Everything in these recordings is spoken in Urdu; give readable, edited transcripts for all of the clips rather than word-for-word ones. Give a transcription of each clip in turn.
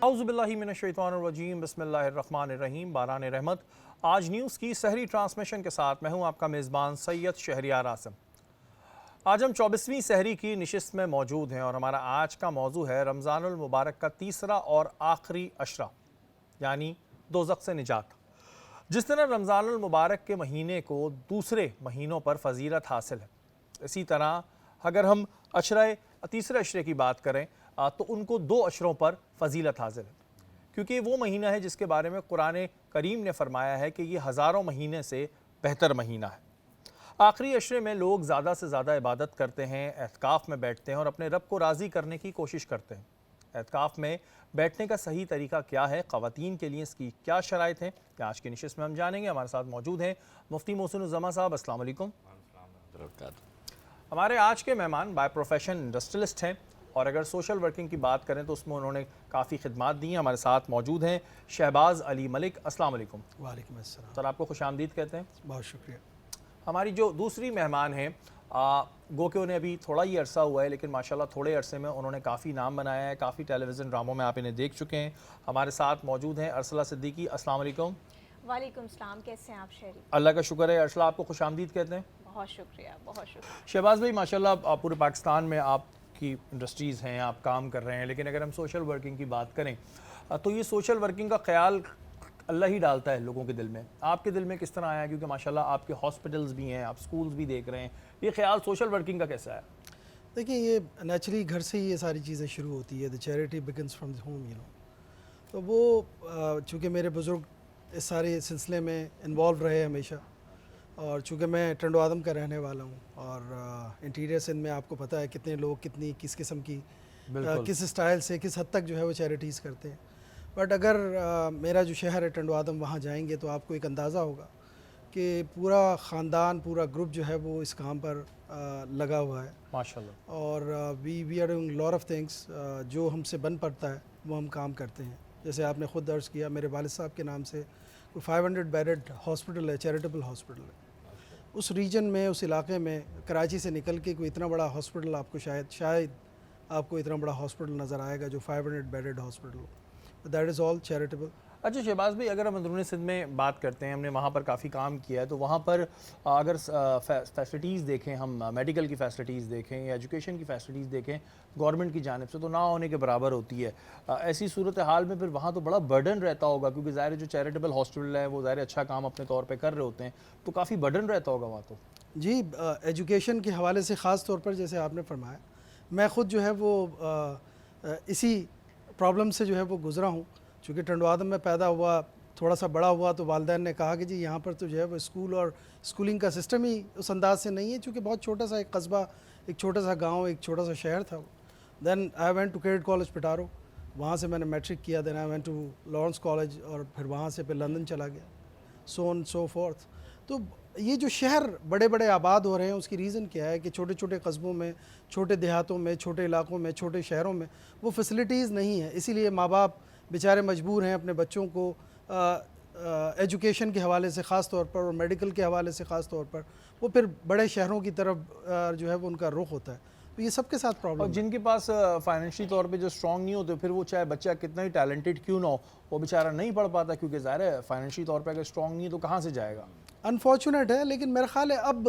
اعوذ باللہ من الشیطان الرجیم بسم اللہ الرحمن الرحیم باران رحمت۔ آج نیوز کی سحری ٹرانسمیشن کے ساتھ میں ہوں آپ کا میزبان سید شہریار عاصم۔ آج ہم 24ویں سحری کی نشست میں موجود ہیں اور ہمارا آج کا موضوع ہے رمضان المبارک کا تیسرا اور آخری عشرہ یعنی دوزخ سے نجات۔ جس طرح رمضان المبارک کے مہینے کو دوسرے مہینوں پر فضیلت حاصل ہے، اسی طرح اگر ہم تیسرے عشرے کی بات کریں تو ان کو 2 عشروں پر فضیلت حاصل ہے، کیونکہ یہ وہ مہینہ ہے جس کے بارے میں قرآن کریم نے فرمایا ہے کہ یہ ہزاروں مہینے سے بہتر مہینہ ہے۔ آخری عشرے میں لوگ زیادہ سے زیادہ عبادت کرتے ہیں، اعتکاف میں بیٹھتے ہیں اور اپنے رب کو راضی کرنے کی کوشش کرتے ہیں۔ اعتکاف میں بیٹھنے کا صحیح طریقہ کیا ہے، خواتین کے لیے اس کی کیا شرائط ہیں، کہ آج کی نشست میں ہم جانیں گے۔ ہمارے ساتھ موجود ہیں مفتی محسن الزما صاحب، السلام علیکم۔ ہمارے آج کے مہمان بائی پروفیشن انڈسٹریلسٹ ہیں اور اگر سوشل ورکنگ کی بات کریں تو اس میں انہوں نے کافی خدمات دی ہیں۔ ہمارے ساتھ موجود ہیں شہباز علی ملک، السلام علیکم۔ وعلیکم السلام سر، آپ کو خوش آمدید کہتے ہیں۔ بہت شکریہ۔ ہماری جو دوسری مہمان ہیں گو کہ انہیں ابھی تھوڑا ہی عرصہ ہوا ہے، لیکن ماشاءاللہ تھوڑے عرصے میں انہوں نے کافی نام بنایا ہے، کافی ٹیلی ویژن ڈراموں میں آپ انہیں دیکھ چکے ہیں۔ ہمارے ساتھ موجود ہیں ارسلہ صدیقی، السلام علیکم۔ وعلیکم السلام، کیسے ہیں آپ شہری؟ اللہ کا شکر ہے۔ ارسلہ، آپ کو خوش آمدید کہتے ہیں۔ بہت شکریہ، بہت شکریہ۔ شہباز بھائی، ماشاءاللہ پورے پاکستان میں آپ کی انڈسٹریز ہیں، آپ کام کر رہے ہیں، لیکن اگر ہم سوشل ورکنگ کی بات کریں تو یہ سوشل ورکنگ کا خیال اللہ ہی ڈالتا ہے لوگوں کے دل میں۔ آپ کے دل میں کس طرح آیا؟ کیونکہ ماشاءاللہ آپ کے ہاسپٹلز بھی ہیں، آپ سکولز بھی دیکھ رہے ہیں، یہ خیال سوشل ورکنگ کا کیسا ہے؟ دیکھیں، یہ نیچرلی گھر سے ہی یہ ساری چیزیں شروع ہوتی ہے۔ The charity begins from the home, تو وہ چونکہ میرے بزرگ اس سارے سلسلے میں انوالو رہے ہمیشہ، اور چونکہ میں ٹنڈو آدم کا رہنے والا ہوں اور انٹیریئر سندھ میں آپ کو پتہ ہے کتنے لوگ کس قسم کی کس اسٹائل سے کس حد تک جو ہے وہ چیریٹیز کرتے ہیں۔ بٹ اگر میرا جو شہر ہے ٹنڈو آدم، وہاں جائیں گے تو آپ کو ایک اندازہ ہوگا کہ پورا خاندان، پورا گروپ جو ہے وہ اس کام پر لگا ہوا ہے ماشاءاللہ۔ اور we are doing lot of things, جو ہم سے بن پڑتا ہے وہ ہم کام کرتے ہیں۔ جیسے آپ نے خود عرض کیا، میرے والد صاحب کے نام سے 500 بیڈڈ ہاسپٹل ہے، چیریٹیبل ہاسپٹل ہے۔ اس ریجن میں، اس علاقے میں کراچی سے نکل کے کوئی اتنا بڑا ہاسپٹل آپ کو شاید آپ کو اتنا بڑا ہاسپٹل نظر آئے گا جو 500 bedded hospital who. That is all charitable. اچھا شہباز بھائی، اگر ہم اندرون سندھ میں بات کرتے ہیں، ہم نے وہاں پر کافی کام کیا ہے، تو وہاں پر اگر فیسلٹیز دیکھیں، ہم میڈیکل کی فیسلٹیز دیکھیں یا ایجوکیشن کی فیسلٹیز دیکھیں گورنمنٹ کی جانب سے، تو نہ ہونے کے برابر ہوتی ہے۔ ایسی صورتحال میں پھر وہاں تو بڑا برڈن رہتا ہوگا، کیونکہ ظاہر جو چیریٹیبل ہاسپٹل ہے وہ ظاہر اچھا کام اپنے طور پہ کر رہے ہوتے ہیں، تو کافی برڈن رہتا ہوگا وہاں تو۔ جی، ایجوکیشن کے حوالے سے خاص طور پر جیسے آپ نے فرمایا، میں خود جو ہے وہ اسی پرابلم سے جو ہے وہ گزرا ہوں۔ چونکہ ٹنڈو آدم میں پیدا ہوا، تھوڑا سا بڑا ہوا تو والدین نے کہا کہ جی یہاں پر تو جو ہے وہ اسکول اور اسکولنگ کا سسٹم ہی اس انداز سے نہیں ہے، چونکہ بہت چھوٹا سا ایک قصبہ، ایک چھوٹا سا گاؤں، ایک چھوٹا سا شہر تھا وہ۔ Then I went to cadet college Petaro, وہاں سے میں نے میٹرک کیا۔ Then I went to Lawrence college اور پھر وہاں سے پھر لندن چلا گیا، سو آن سو فورتھ۔ تو یہ جو شہر بڑے بڑے آباد ہو رہے ہیں، اس کی ریزن کیا ہے کہ چھوٹے چھوٹے قصبوں میں، چھوٹے دیہاتوں میں، چھوٹے علاقوں میں، چھوٹے شہروں میں وہ فیسلٹیز نہیں ہیں۔ اسی لیے ماں باپ بیچارے مجبور ہیں اپنے بچوں کو ایجوکیشن کے حوالے سے خاص طور پر اور میڈیکل کے حوالے سے خاص طور پر وہ پھر بڑے شہروں کی طرف جو ہے وہ ان کا رخ ہوتا ہے۔ تو یہ سب کے ساتھ پرابلم ہے۔ اور جن کے پاس فائنینشلی طور پہ جو اسٹرانگ نہیں ہوتے، پھر وہ چاہے بچہ کتنا ہی ٹیلنٹڈ کیوں نہ ہو، وہ بیچارہ نہیں پڑھ پاتا، کیونکہ ظاہر ہے فائنینشلی طور پہ اگر اسٹرانگ نہیں ہے تو کہاں سے جائے گا؟ انفارچونیٹ ہے، لیکن میرا خیال ہے اب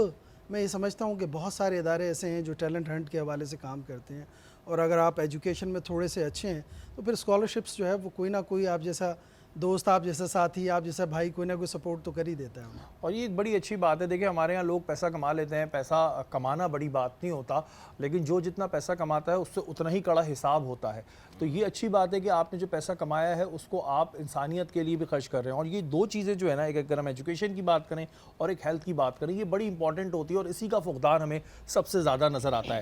میں یہ سمجھتا ہوں کہ بہت سارے ادارے ایسے ہیں جو ٹیلنٹ ہنٹ کے حوالے سے کام کرتے ہیں، اور اگر آپ ایجوکیشن میں تھوڑے سے اچھے ہیں تو پھر اسکالرشپس جو ہے وہ کوئی نہ کوئی آپ جیسا دوست، آپ جیسا ساتھی، آپ جیسا بھائی کوئی نہ کوئی سپورٹ تو کر ہی دیتا ہے ہمیں۔ اور یہ ایک بڑی اچھی بات ہے۔ دیکھیں، ہمارے یہاں لوگ پیسہ کما لیتے ہیں، پیسہ کمانا بڑی بات نہیں ہوتا، لیکن جو جتنا پیسہ کماتا ہے اس سے اتنا ہی کڑا حساب ہوتا ہے۔ تو یہ اچھی بات ہے کہ آپ نے جو پیسہ کمایا ہے اس کو آپ انسانیت کے لیے بھی خرچ کر رہے ہیں، اور یہ 2 چیزیں جو ہے نا، ایک اگر ہم ایجوکیشن کی بات کریں اور ایک ہیلتھ کی بات کریں، یہ بڑی امپورٹنٹ ہوتی ہے، اور اسی کا فقدان ہمیں سب سے زیادہ نظر آتا ہے۔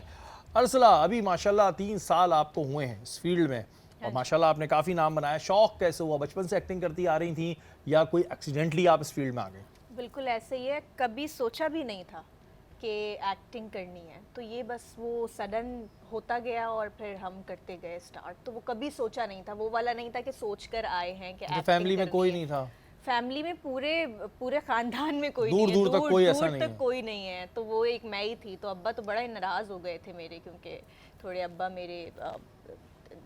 ارسلہ، ابھی ماشاءاللہ 3 سال آپ کو ہوئے ہیں اس فیلڈ میں، اور ماشاءاللہ آپ نے کافی نام بنایا۔ شوق کیسے ہوا؟ بچپن سے ایکٹنگ کرتی آ رہی تھیں یا کوئی ایکسیڈنٹلی آپ اس فیلڈ میں آ گئے؟ بالکل ایسے ہی ہے، کبھی سوچا بھی نہیں تھا کہ ایکٹنگ کرنی ہے، تو یہ بس وہ سڈن ہوتا گیا اور پھر ہم کرتے گئے سٹارٹ۔ تو وہ کبھی سوچا نہیں تھا، وہ والا نہیں تھا کہ سوچ کر آئے ہیں کہ ایکٹنگ فیملی میں کوئی نہیں تھا؟ فیملی میں پورے خاندان میں کوئی دور نہیں ہے، دور تک کوئی ایسا نہیں ہے، تک کوئی نہیں ہے، تو وہ ایک میں ہی تھی۔ تو ابا تو بڑا ہی ناراض ہو گئے تھے میرے، کیونکہ تھوڑے ابا میرے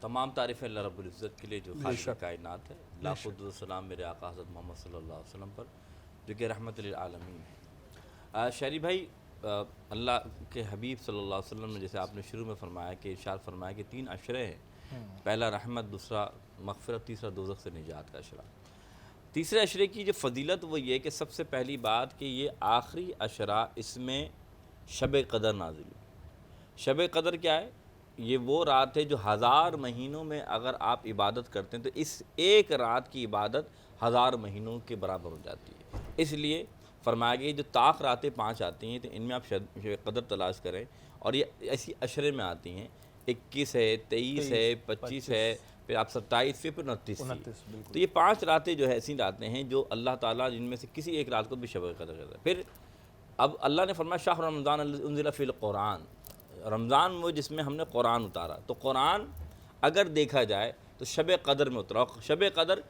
تمام تعریفیں اللہ رب العزت کے لیے جو خالق کائنات ہے، لاکھوں درود و سلام میرے آقا حضرت محمد صلی اللہ علیہ وسلم پر جو کہ رحمت للعالمین ہے۔ شہری بھائی، اللہ کے حبیب صلی اللہ علیہ وسلم نے جیسے آپ نے شروع میں فرمایا کہ ارشاد فرمایا کہ 3 عشرے ہیں، پہلا رحمت، دوسرا مغفرت، تیسرا دوزخ سے نجات کا عشرہ۔ تیسرے عشرے کی جو فضیلت وہ یہ کہ سب سے پہلی بات کہ یہ آخری عشرہ، اس میں شب قدر نازل ہوئی۔ شب قدر کیا ہے؟ یہ وہ رات ہے جو 1000 مہینوں میں اگر آپ عبادت کرتے ہیں تو اس ایک رات کی عبادت 1000 مہینوں کے برابر ہو جاتی ہے۔ اس لیے فرمایا گیا جو طاق راتیں 5 آتی ہیں تو ان میں آپ شب قدر تلاش کریں، اور یہ ایسی عشرے میں آتی ہیں، 21 ہے، 23 ہے، 25 ہے، پھر آپ 27 پھر 29 تو یہ 5 راتیں جو ہے ایسی راتیں ہیں جو اللہ تعالیٰ جن میں سے کسی ایک رات کو بھی شب قدر کرتا ہے۔ پھر اب اللہ نے فرمایا شہر رمضان الذی انزل فیہ القرآن، رمضان وہ جس میں ہم نے قرآن اتارا، تو قرآن اگر دیکھا جائے تو شب قدر میں اترا۔ شب قدر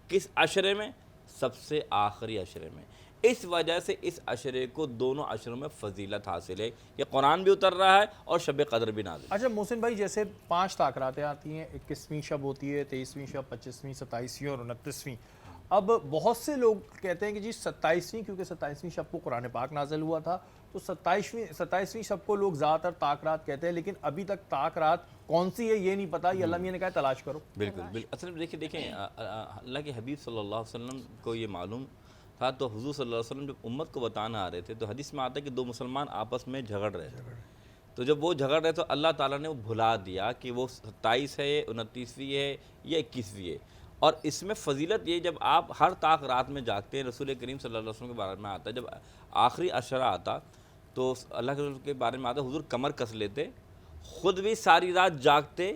کس عشرے میں؟ سب سے آخری عشرے میں۔ اس وجہ سے اس عشرے کو دونوں عشروں میں فضیلت حاصل ہے، یہ قرآن بھی اتر رہا ہے اور شب قدر بھی نازل۔ اچھا محسن بھائی، جیسے 5 طاقراتیں آتی ہیں، 21ویں شب ہوتی ہے، 23ویں شب، 25ویں، 27ویں اور 29ویں۔ اب بہت سے لوگ کہتے ہیں کہ جی 27ویں، کیونکہ 27ویں شب کو قرآن پاک نازل ہوا تھا تو 27ویں شب کو لوگ زیادہ تر طاق رات کہتے ہیں، لیکن ابھی تک طاق رات کون سی ہے یہ نہیں پتا، یہ اللہ میاں نے کہا تلاش کرو۔ بالکل اصل میں دیکھیں اللہ کے حبیب صلی اللہ علیہ وسلم کو یہ معلوم تھا، تو حضور صلی اللہ علیہ وسلم جب امت کو بتانا آ رہے تھے تو حدیث میں آتا ہے کہ 2 مسلمان آپس میں جھگڑ رہے تھے، تو جب وہ جھگڑ رہے تو اللہ تعالیٰ نے وہ بھلا دیا کہ وہ 27 ہے، 29ویں ہے یا 21ویں ہے۔ اور اس میں فضیلت یہ، جب آپ ہر طاق رات میں جاگتے ہیں، رسول کریم صلی اللہ علیہ وسلم کے بارے میں آتا ہے، جب آخری عشرہ آتا تو اللہ کے رسول کے بارے میں آتا حضور کمر کس لیتے، خود بھی ساری رات جاگتے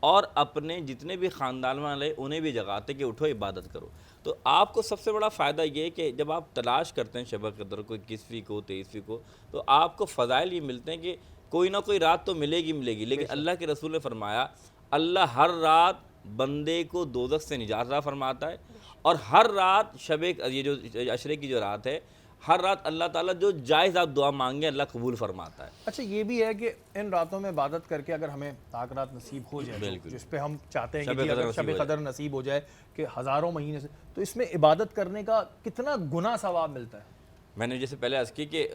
اور اپنے جتنے بھی خاندان والے انہیں بھی جگاتے کہ اٹھو عبادت کرو۔ تو آپ کو سب سے بڑا فائدہ یہ ہے کہ جب آپ تلاش کرتے ہیں شب قدر کو، 21ویں کو، 23ویں کو، تو آپ کو فضائل یہ ملتے ہیں کہ کوئی نہ کوئی رات تو ملے گی، لیکن اللہ کے رسول نے فرمایا اللہ ہر رات بندے کو دوزخ سے نجات عطا فرماتا ہے، اور ہر رات یہ جو عشرے کی جو رات ہے، ہر رات اللہ تعالیٰ جو جائز آپ دعا مانگیں اللہ قبول فرماتا ہے۔ اچھا یہ بھی ہے کہ ان راتوں میں عبادت کر کے اگر ہمیں طاق رات نصیب ہو جائے، جس پہ ہم چاہتے ہیں کہ جی اگر شب قدر نصیب ہو جائے کہ ہزاروں مہینے سے، تو اس میں عبادت کرنے کا کتنا گنا ثواب ملتا ہے؟ میں نے جیسے پہلے عرض کی کہ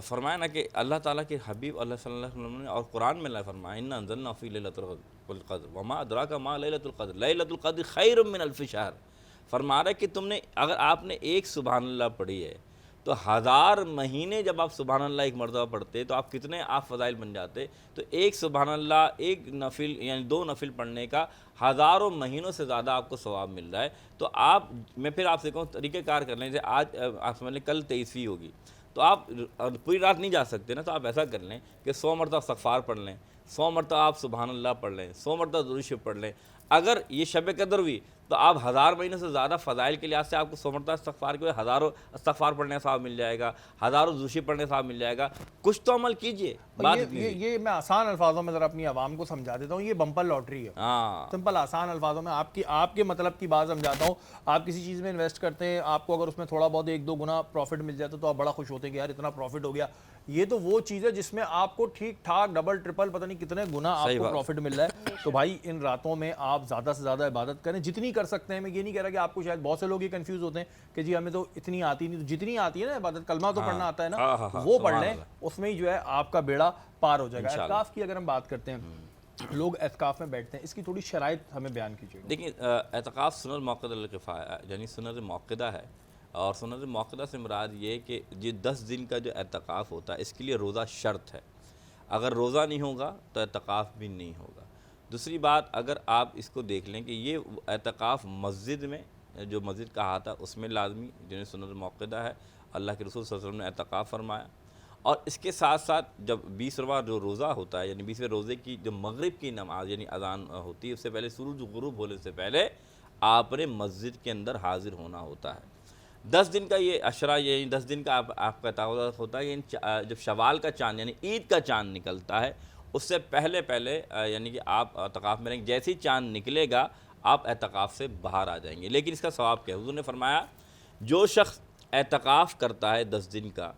فرمایا نا کہ اللہ تعالیٰ کے حبیب اللہ صلی اللہ علیہ وسلم نے اور قرآن میں اللہ فرمایا انا انزلنا فی لیلۃ القدر وما ادراک ما لیلۃ القدر لیلۃ القدر خیر من الف شہر۔ فرما رہا ہے کہ تم نے اگر آپ نے ایک سبحان اللہ پڑھی ہے تو 1000 مہینے جب آپ سبحان اللہ ایک مرتبہ پڑھتے تو آپ کتنے آپ فضائل بن جاتے۔ تو ایک سبحان اللہ، ایک نفل یعنی 2 نفل پڑھنے کا ہزاروں مہینوں سے زیادہ آپ کو ثواب مل رہا ہے۔ تو آپ، میں پھر آپ سے کہوں طریقہ کار کر لیں، جیسے آج آپ سمجھ لیں کل 23ویں ہوگی تو آپ پوری رات نہیں جا سکتے نا، تو آپ ایسا کر لیں کہ 100 مرتبہ استغفار پڑھ لیں، 100 مرتبہ آپ سبحان اللہ پڑھ لیں، 100 مرتبہ درود شریف پڑھ لیں۔ اگر یہ شب قدر ہوئی تو آپ 1000 مہینوں سے زیادہ فضائل کے لحاظ سے آپ کو 100 مرتبہ استغفار کے ہزاروں استغفار پڑھنے کا ثواب مل جائے گا، ہزاروں درود شریف پڑھنے کا ثواب مل جائے گا۔ کچھ تو عمل کیجئے۔ یہ میں آسان الفاظوں میں ذرا اپنی عوام کو سمجھا دیتا ہوں، یہ بمپر لاٹری ہے۔ سمپل آسان الفاظوں میں آپ کے مطلب کی بات سمجھاتا ہوں۔ آپ کسی چیز میں انویسٹ کرتے ہیں، آپ کو اگر اس میں تھوڑا بہت 1-2 گنا پروفٹ مل جاتا تو آپ بڑا خوش ہوتے ہیں کہ یار اتنا پروفٹ ہو گیا۔ یہ تو وہ چیز ہے جس میں آپ کو ٹھیک ٹھاک ڈبل ٹرپل پتہ نہیں کتنے گنا آپ کو پروفٹ مل رہا ہے۔ تو بھائی ان راتوں میں آپ زیادہ سے زیادہ عبادت کریں جتنی کر سکتے ہیں۔ میں یہ نہیں کہہ رہا کہ آپ کو، شاید بہت سے لوگ یہ کنفیوز ہوتے ہیں کہ جی ہمیں تو اتنی آتی نہیں، تو جتنی آتی ہے نا عبادت، کلمہ تو پڑھنا آتا ہے نا، وہ پڑھ لیں، اس میں ہی جو ہے آپ کا بیڑا پار ہو جائے گا۔ اعتکاف کی اگر ہم بات کرتے ہیں، لوگ اعتکاف میں بیٹھتے ہیں، اس کی تھوڑی شرائط ہمیں بیان کیجیے گا۔ دیکھیں اعتکاف سنت موقدہ للکفایہ، یعنی سنت موقدہ ہے، اور سنت موقدہ سے مراد یہ کہ یہ 10 دن کا جو اعتکاف ہوتا ہے اس کے لیے روزہ شرط ہے، اگر روزہ نہیں ہوگا تو اعتکاف بھی نہیں ہوگا۔ دوسری بات، اگر آپ اس کو دیکھ لیں کہ یہ اعتکاف مسجد میں، جو مسجد کہا تھا اس میں لازمی، جنہیں سنت موقدہ ہے، اللہ کے رسول صلی اللہ علیہ وسلم نے اعتکاف فرمایا۔ اور اس کے ساتھ ساتھ جب 20واں جو روزہ ہوتا ہے، یعنی 20ویں روزے کی جو مغرب کی نماز یعنی اذان ہوتی ہے، اس سے پہلے سورج غروب ہونے سے پہلے آپ نے مسجد کے اندر حاضر ہونا ہوتا ہے۔ 10 دن کا یہ عشرہ، یعنی 10 دن کا آپ کا اعتکاف ہوتا ہے، یعنی جب شوال کا چاند یعنی عید کا چاند نکلتا ہے اس سے پہلے یعنی کہ آپ اعتکاف میں رہیں، جیسے ہی چاند نکلے گا آپ اعتکاف سے باہر آ جائیں گے۔ لیکن اس کا ثواب کیا ہے؟ حضور نے فرمایا جو شخص اعتکاف کرتا ہے 10 دن کا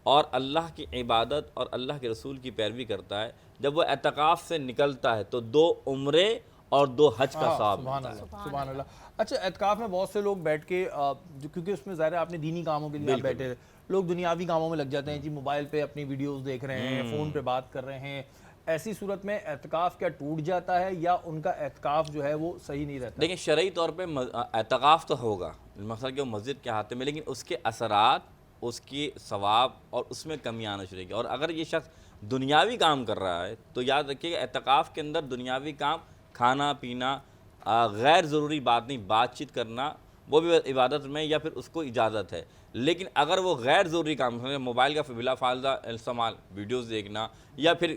اور اللہ کی عبادت اور اللہ کے رسول کی پیروی کرتا ہے، جب وہ اعتکاف سے نکلتا ہے تو 2 عمرے اور 2 حج کا ثواب سبحان ملتا ہے۔ اللہ سبحان اللہ۔ اچھا اعتکاف میں بہت سے لوگ بیٹھ کے جو کیونکہ اس میں ظاہر ہے آپ نے دینی کاموں کے لیے آپ بیٹھے، لوگ دنیاوی کاموں میں لگ جاتے ہیں جی، موبائل پہ اپنی ویڈیوز دیکھ رہے ہیں، فون پہ بات کر رہے ہیں، ایسی صورت میں اعتکاف کیا ٹوٹ جاتا ہے یا ان کا اعتکاف جو ہے وہ صحیح نہیں رہتا؟ دیکھیں شرعی طور پہ اعتکاف تو ہوگا، مثلا کہ وہ مسجد کے ہاتھ میں، لیکن اس کے اثرات، اس کی ثواب اور اس میں کمی آنا شروع ہوگی۔ اور اگر یہ شخص دنیاوی کام کر رہا ہے تو یاد رکھیے کہ اعتکاف کے اندر دنیاوی کام، کھانا پینا، غیر ضروری بات نہیں، بات چیت کرنا، وہ بھی عبادت میں یا پھر اس کو اجازت ہے۔ لیکن اگر وہ غیر ضروری کام، موبائل کا بلا فائدہ استعمال، ویڈیوز دیکھنا، یا پھر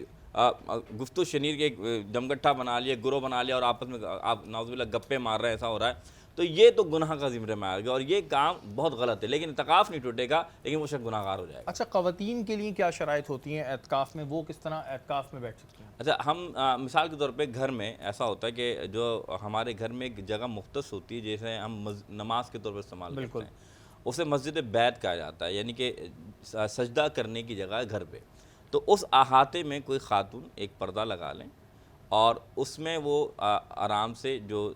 گفت و شنیر کے جمگٹھا بنا لیا، گروہ بنا لیا اور آپس میں آپ نعوذ باللہ گپے مار رہے ہیں، ایسا ہو رہا ہے، تو یہ تو گناہ کا ذمہ میں آئے گا اور یہ کام بہت غلط ہے۔ لیکن اعتکاف نہیں ٹوٹے گا، لیکن وہ شخص گناہ گار ہو جائے گا۔ اچھا خواتین کے لیے کیا شرائط ہوتی ہیں اعتکاف میں، وہ کس طرح اعتکاف میں بیٹھ سکتی ہیں؟ اچھا ہم مثال کے طور پہ گھر میں ایسا ہوتا ہے کہ جو ہمارے گھر میں ایک جگہ مختص ہوتی ہے جیسے ہم نماز کے طور پر استعمال کرتے ہیں، اسے مسجد بیت کہا جاتا ہے، یعنی کہ سجدہ کرنے کی جگہ ہے گھر پہ۔ تو اس احاطے میں کوئی خاتون ایک پردہ لگا لیں اور اس میں وہ آرام سے جو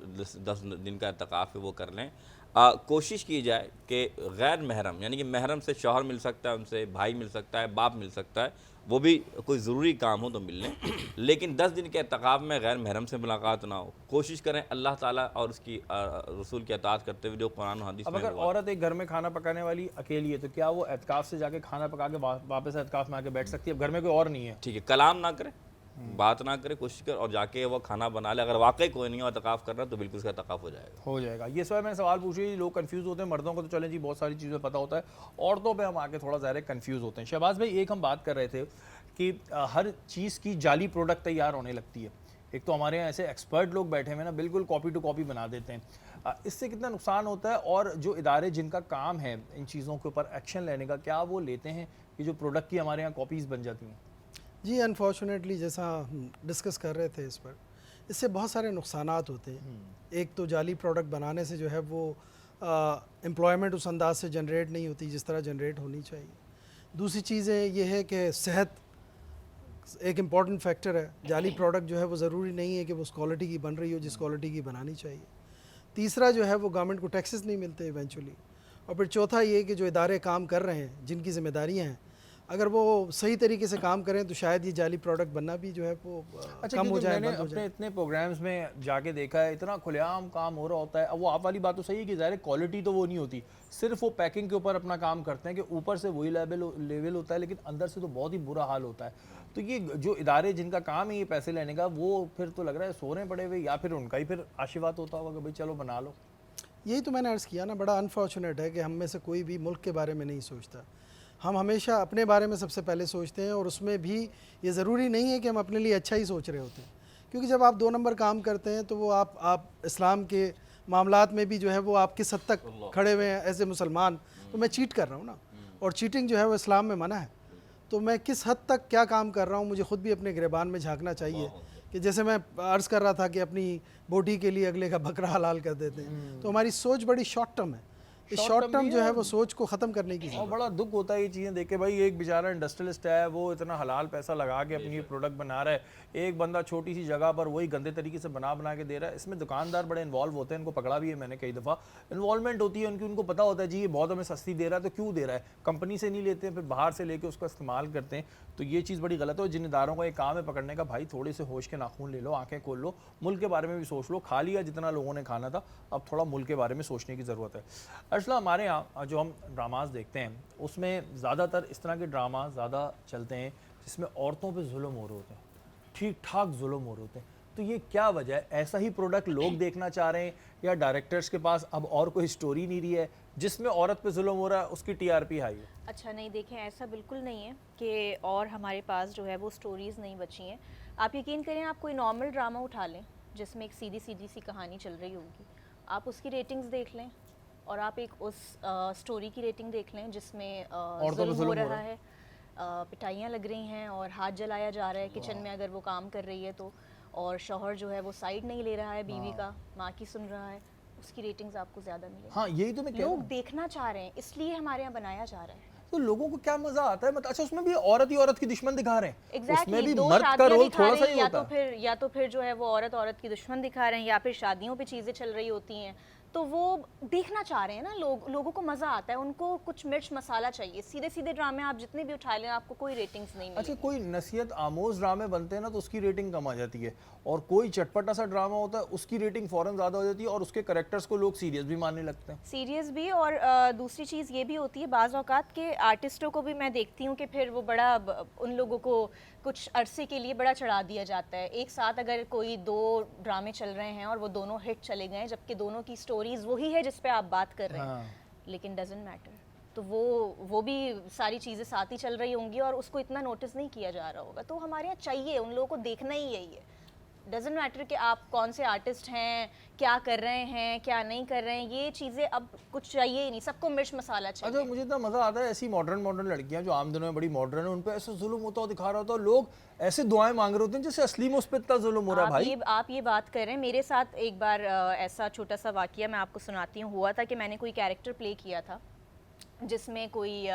10 دن کا اعتکاف ہے وہ کر لیں۔ کوشش کی جائے کہ غیر محرم، یعنی کہ محرم سے شوہر مل سکتا ہے، ان سے بھائی مل سکتا ہے، باپ مل سکتا ہے، وہ بھی کوئی ضروری کام ہو تو مل لیں، لیکن 10 دن کے اعتکاف میں غیر محرم سے ملاقات نہ ہو۔ کوشش کریں اللہ تعالیٰ اور اس کی رسول کی اطاعت کرتے ہوئے جو قرآن و حدیث اب میں اگر عورت ایک گھر میں کھانا پکانے والی اکیلی ہے تو کیا وہ اعتکاف سے جا کے کھانا پکا کے واپس اعتکاف میں آ کے بیٹھ سکتی ہے؟ اب گھر میں کوئی اور نہیں ہے، ٹھیک ہے، کلام نہ کرے، بات نہ کرے، کوشش کر اور جا کے وہ کھانا بنا لے۔ اگر واقعی کوئی نہیں ہو اعتکاف کر رہا تو بالکل اس کا اعتکاف ہو جائے گا۔ ہو جائے گا۔ یہ میں سوال پوچھ رہی، لوگ کنفیوز ہوتے ہیں، مردوں کو تو چلیں جی بہت ساری چیزیں پتہ ہوتا ہے، عورتوں پہ ہم آ کے تھوڑا ظاہر کنفیوز ہوتے ہیں۔ شہباز بھائی ایک ہم بات کر رہے تھے کہ ہر چیز کی جعلی پروڈکٹ تیار ہونے لگتی ہے، ایک تو ہمارے یہاں ایسے ایکسپرٹ لوگ بیٹھے ہوئے نا بالکل کاپی ٹو کاپی بنا دیتے ہیں، اس سے کتنا نقصان ہوتا ہے؟ اور جو ادارے جن کا کام ہے ان چیزوں کے اوپر ایکشن لینے کا، کیا وہ لیتے ہیں کہ جو پروڈکٹ کی ہمارے یہاں کاپیز بن جاتی ہیں؟ جی انفارچونیٹلی جیسا ہم ڈسکس کر رہے تھے اس پر، اس سے بہت سارے نقصانات ہوتے ہیں۔ ایک تو جعلی پروڈکٹ بنانے سے جو ہے وہ امپلائمنٹ اس انداز سے جنریٹ نہیں ہوتی جس طرح جنریٹ ہونی چاہیے۔ دوسری چیزیں یہ ہے کہ صحت ایک امپورٹنٹ فیکٹر ہے۔ جعلی پروڈکٹ جو ہے وہ ضروری نہیں ہے کہ وہ اس کوالٹی کی بن رہی ہو جس کوالٹی کی بنانی چاہیے۔ تیسرا جو ہے وہ گورنمنٹ کو ٹیکسز نہیں ملتے ایونچولی۔ اور پھر چوتھا یہ کہ جو ادارے کام کر رہے ہیں جن کی ذمہ داریاں ہیں، اگر وہ صحیح طریقے سے کام کریں تو شاید یہ جعلی پروڈکٹ بننا بھی جو ہے وہ کم ہو جائے، میں نے بند ہو اپنے جائے۔ اتنے پروگرامز میں جا کے دیکھا ہے، اتنا کھلے عام کام ہو رہا ہوتا ہے۔ اب وہ آپ والی بات تو صحیح ہے کہ ظاہر کوالٹی تو وہ نہیں ہوتی، صرف وہ پیکنگ کے اوپر اپنا کام کرتے ہیں کہ اوپر سے وہی لیول ہوتا ہے لیکن اندر سے تو بہت ہی برا حال ہوتا ہے۔ تو یہ جو ادارے جن کا کام ہے یہ پیسے لینے کا، وہ پھر تو لگ رہا ہے سو رہے پڑے ہوئے، یا پھر ان کا ہی پھر آشیوات ہوتا ہوگا کہ بھائی چلو بنا لو۔ یہی تو میں نے عرض کیا نا، بڑا انفارچونیٹ ہے کہ ہم میں سے کوئی بھی ملک کے بارے میں نہیں سوچتا۔ ہم ہمیشہ اپنے بارے میں سب سے پہلے سوچتے ہیں، اور اس میں بھی یہ ضروری نہیں ہے کہ ہم اپنے لیے اچھا ہی سوچ رہے ہوتے ہیں، کیونکہ جب آپ 2 نمبر کام کرتے ہیں تو وہ آپ اسلام کے معاملات میں بھی جو ہے وہ آپ کس حد تک کھڑے ہوئے ہیں ایز اے مسلمان، تو میں چیٹ کر رہا ہوں نا، اور چیٹنگ جو ہے وہ اسلام میں منع ہے، تو میں کس حد تک کیا کام کر رہا ہوں مجھے خود بھی اپنے گریبان میں جھانکنا چاہیے۔ کہ جیسے میں عرض کر رہا تھا کہ اپنی بوٹی کے لیے اگلے کا بکرا حلال کر دیتے ہیں، تو ہماری سوچ بڑی شارٹ ٹرم ہے۔ اس شارٹ ٹرم جو ہے وہ سوچ کو ختم کرنے کی اور بڑا دکھ ہوتا ہے یہ چیزیں دیکھ کے، بھائی ایک بیچارہ انڈسٹریلسٹ ہے، وہ اتنا حلال پیسہ لگا کے اپنی پروڈکٹ بنا رہا ہے، ایک بندہ چھوٹی سی جگہ پر وہی گندے طریقے سے بنا کے دے رہا ہے۔ اس میں دکاندار بڑے انوالو ہوتے ہیں، ان کو پکڑا بھی ہے میں نے کئی دفعہ، انوالومنٹ ہوتی ہے ان کو پتہ ہوتا ہے جی یہ بہت ہمیں سستی دے رہا ہے تو کیوں دے رہا ہے، کمپنی سے نہیں لیتے ہیں، پھر باہر سے لے کے اس کا استعمال کرتے ہیں۔ تو یہ چیز بڑی غلط ہے، اور جن اداروں کا یہ کام ہے پکڑنے کا، بھائی تھوڑے سے ہوش کے ناخون لے لو، آنکھیں کھول لو، ملک کے بارے میں بھی سوچ لو۔ کھا لیا جتنا لوگوں نے کھانا تھا، اب تھوڑا ملک کے بارے میں سوچنے کی ضرورت ہے۔ ارسلہ ہمارے یہاں جو ہم ڈراماز دیکھتے ہیں اس میں زیادہ تر اس طرح کے ڈراماز زیادہ چلتے ہیں جس میں عورتوں پہ ظلم ہو رہے ہوتے ہیں، ٹھیک ٹھاک ظلم ہو رہے ہوتے ہیں۔ تو یہ کیا وجہ ہے؟ ایسا ہی پروڈکٹ لوگ دیکھنا چاہ رہے ہیں یا ڈائریکٹرز کے پاس اب اور کوئی سٹوری نہیں رہی ہے جس میں عورت پہ ظلم ہو رہا ہے اس کی ٹی آر پی ہائی ہے؟ اچھا نہیں، دیکھیں ایسا بالکل نہیں ہے کہ اور ہمارے پاس جو ہے وہ سٹوریز نہیں بچی ہیں۔ آپ یقین کریں، آپ کوئی نارمل ڈرامہ اٹھا لیں جس میں ایک سیدھی سی کہانی چل رہی ہوگی، آپ اس کی ریٹنگز دیکھ لیں اور آپ ایک اس سٹوری کی ریٹنگ دیکھ لیں جس میں ظلم ہو رہا ہے، پٹائیاں لگ رہی ہیں اور ہاتھ جلایا جا رہا ہے کچن میں اگر وہ کام کر رہی ہے تو، اور شوہر جو ہے وہ سائیڈ نہیں لے رہا ہے بیوی کا، ماں کی سن رہا ہے، اس کی ریٹنگز آپ کو زیادہ ملیں گی۔ ہاں یہی تو میں کہہ رہا لوگ ہوں، دیکھنا چاہ رہے ہیں، اس لیے ہمارے یہاں بنایا جا رہا ہے۔ تو لوگوں کو کیا مزہ آتا ہے مطلب اچھا اس میں بھی عورت ہی عورت کی دشمن دکھا رہے ہیں، اس میں بھی دو مرد کا شادیاں رول دکھا تھوڑا رہے سا ہیں، ہی ہوتا ہے. یا تو پھر جو ہے وہ عورت کی دشمن دکھا رہے ہیں، یا پھر شادیوں پہ چیزیں چل رہی ہوتی ہیں تو وہ دیکھنا چاہ رہے ہیں نا لوگوں کو مزہ آتا ہے، ان کو کچھ مرچ مسالہ چاہیے. سیدھے سیدھے ڈرامے آپ جتنے بھی اٹھا لیں آپ کو کوئی ریٹنگز نہیں اچھا ملیں. کوئی نصیحت آموز ڈرامے بنتے ہیں نا تو اس کی ریٹنگ کم آ جاتی ہے، اور کوئی چٹپٹا سا ڈرامہ ہوتا ہے اس کی ریٹنگ فوراً زیادہ ہو جاتی ہے اور اس کے کریکٹرز کو لوگ سیریس بھی ماننے لگتے ہیں. سیریس بھی، اور دوسری چیز یہ بھی ہوتی ہے بعض اوقات کہ آرٹسٹوں کو بھی میں دیکھتی ہوں کہ پھر وہ بڑا ان لوگوں کو کچھ عرصے کے لیے بڑا چڑھا دیا جاتا ہے. ایک ساتھ اگر کوئی 2 ڈرامے چل رہے ہیں اور وہ دونوں ہٹ چلے گئے جبکہ دونوں کی سٹوریز وہی ہے جس پہ آپ بات کر رہے ہیں، لیکن ڈزنٹ میٹر، تو وہ بھی ساری چیزیں ساتھ ہی چل رہی ہوں گی اور اس کو اتنا نوٹس نہیں کیا جا رہا ہوگا. تو ہمارے یہاں چاہیے ان لوگوں کو دیکھنا ہی یہی ہے. ڈزنٹ میٹر کہ آپ کون سے آرٹسٹ ہیں، کیا کر رہے ہیں، کیا نہیں کر رہے ہیں، یہ چیزیں اب کچھ چاہیے ہی نہیں، سب کو مرچ مسالہ چاہیے. اچھا مجھے اتنا مزہ آتا ہے ایسی ماڈرن لڑکیاں جو عام دنوں میں بڑی ماڈرن ہیں، ان پہ ایسا ظلم ہوتا ہو دکھا رہا ہوتا ہے، لوگ ایسے دعائیں مانگ رہے ہوتے ہیں جیسے اصلی میں اس پہ اتنا ظلم ہو رہا ہے. بھائی آپ یہ بات کر رہے ہیں، میرے ساتھ ایک بار ایسا چھوٹا سا واقعہ میں آپ کو سناتی ہوں. ہوا تھا کہ میں نے کوئی کیریکٹر پلے کیا تھا جس میں کوئی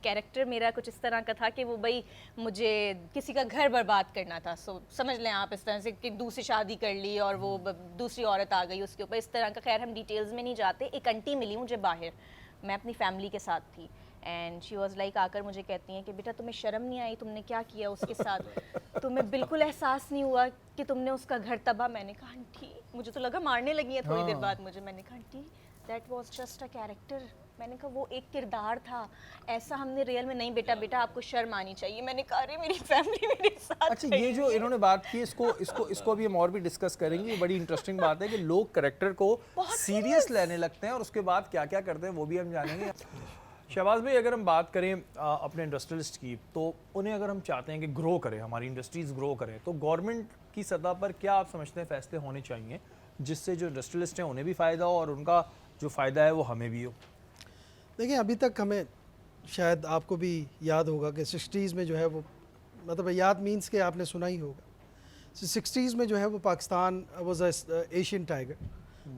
کیریکٹر میرا کچھ اس طرح کا تھا کہ وہ بھائی مجھے کسی کا گھر برباد کرنا تھا. سمجھ لیں آپ اس طرح سے کہ دوسری شادی کر لی اور وہ دوسری عورت آ گئی اس کے اوپر، اس طرح کا. خیر ہم ڈیٹیلز میں نہیں جاتے. ایک انٹی ملی مجھے باہر، میں اپنی فیملی کے ساتھ تھی، اینڈ شی واز لائک آ کر مجھے کہتی ہیں کہ بیٹا تمہیں شرم نہیں آئی، تم نے کیا کیا اس کے ساتھ، تمہیں بالکل احساس نہیں ہوا کہ تم نے اس کا گھر تباہ. میں نے کہا آنٹی، مجھے تو لگا مارنے لگی ہیں تھوڑی دیر بعد مجھے. میں نے کہا aunty that was just a character. میں نے کہا وہ ایک کردار تھا، ایسا ہم نے ریئل میں نہیں. بیٹا آپ کو شرم آنی چاہیے. میں نے کہا ارے میری فیملی میرے ساتھ. اچھا یہ جو انہوں نے بات کی اس کو ابھی ہم اور بھی ڈسکس کریں گے. یہ بڑی انٹرسٹنگ بات ہے کہ لوگ کریکٹر کو سیریس لینے لگتے ہیں اور اس کے بعد کیا کیا کرتے ہیں وہ بھی ہم جانیں گے. شہباز بھائی اگر ہم بات کریں اپنے انڈسٹریلسٹ کی، تو انہیں اگر ہم چاہتے ہیں کہ گرو کریں، ہماری انڈسٹریز گرو کریں، تو گورنمنٹ کی سطح پر کیا آپ سمجھتے ہیں فیصلے ہونے چاہیے جس سے جو انڈسٹریلسٹ ہیں انہیں بھی فائدہ ہو اور ان کا جو فائدہ ہے وہ ہمیں بھی ہو؟ دیکھیں ابھی تک ہمیں شاید آپ کو بھی یاد ہوگا کہ 60s میں جو ہے وہ مطلب یاد مینس کہ آپ نے سنا ہی ہوگا. 60s میں جو ہے وہ Pakistan was a Asian tiger,